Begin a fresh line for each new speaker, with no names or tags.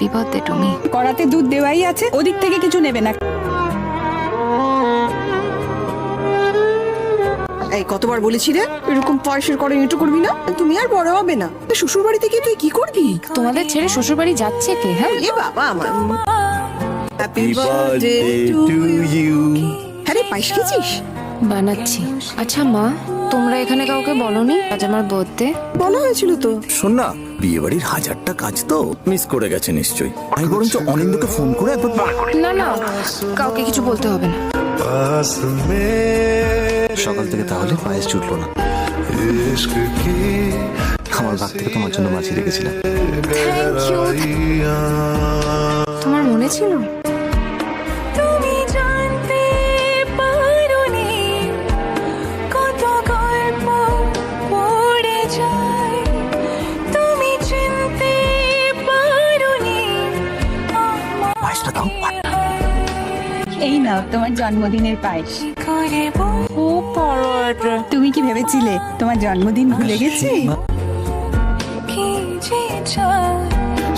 Happy birthday টুমি।
কড়াতে দুধ দেওয়াই আছে, ওদিক থেকে কিছু নেবে না।
এই কতবার বলেছি রে এরকম পয়সার করে এটু করবি না, তুমি আর বড় হবে না। শ্বশুর বাড়ি থেকে তুই কি করবি?
তোমাদের ছেড়ে শ্বশুর বাড়ি যাচ্ছে কে? হ্যাঁ
এ বাবা আমার হ্যাপি বার্থডে টু ইউ। হ্যাঁ রে, পায়েস খেয়েছিস?
বানাচ্ছি। আচ্ছা মা, তোমরা এখানে কাউকে বলনি আজ আমার বার্থডে?
বলা হয়েছিল তো।
শোন না, বিয়ে বাড়ির হাজারটা কাজ তো মিস করে গেছে নিশ্চয়ই। আমি বরঞ্চ অনিন্দকে ফোন করে একবার
না না, কাউকে কিছু বলতে হবে না।
সকাল থেকে তাহলে পায়েস ছুটলো না। আমার ভাগ থেকে তোমার জন্য মাছিয়ে রেখেছিলাম।
Thank you. তোমার মনে ছিল?
তুমি জানতে পারোনি কত গল্প পড়ে যায়, তুমি চিনতে পারোনি
পায়েসটা দাও।
এই নাও তোমার জন্মদিনের পায়েস।
করে
খুব বড় এটা। তুমি কি ভেবেছিলে তোমার জন্মদিন ভুলে গেছি?
কি যে চায়